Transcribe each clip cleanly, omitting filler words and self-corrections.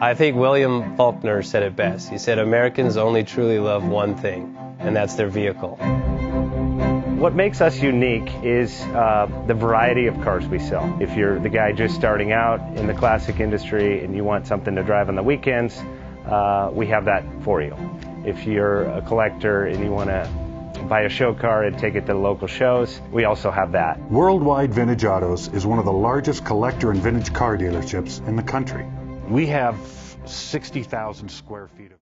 I think William Faulkner said it best. He said, Americans only truly love one thing, and that's their vehicle. What makes us unique is the variety of cars we sell. If you're the guy just starting out in the classic industry and you want something to drive on the weekends, we have that for you. If you're a collector and you want to buy a show car and take it to the local shows, we also have that. Worldwide Vintage Autos is one of the largest collector and vintage car dealerships in the country. We have 60,000 square feet of...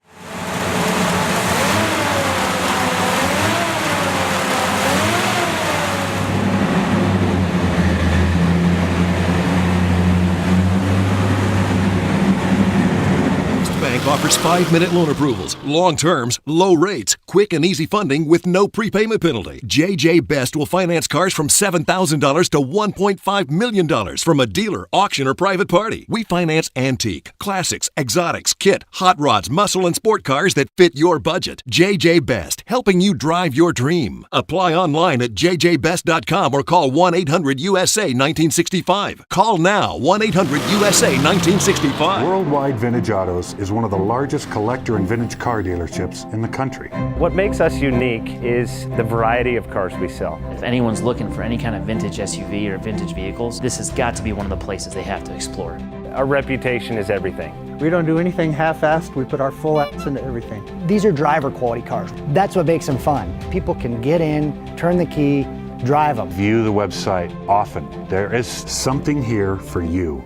Bank offers 5-minute loan approvals, long terms, low rates, quick and easy funding with no prepayment penalty. JJ Best will finance cars from $7,000 to $1.5 million from a dealer, auction, or private party. We finance antique, classics, exotics, kit, hot rods, muscle, and sport cars that fit your budget. JJ Best, helping you drive your dream. Apply online at jjbest.com or call 1-800-USA-1965. Call now, 1-800-USA-1965. Worldwide Vintage Autos is one of the largest collector and vintage car dealerships in the country. What makes us unique is the variety of cars we sell. If anyone's looking for any kind of vintage SUV or vintage vehicles, this has got to be one of the places they have to explore. Our reputation is everything. We don't do anything half-assed. We put our full ass into everything. These are driver quality cars. That's what makes them fun. People can get in, turn the key, drive them. View the website often. There is something here for you.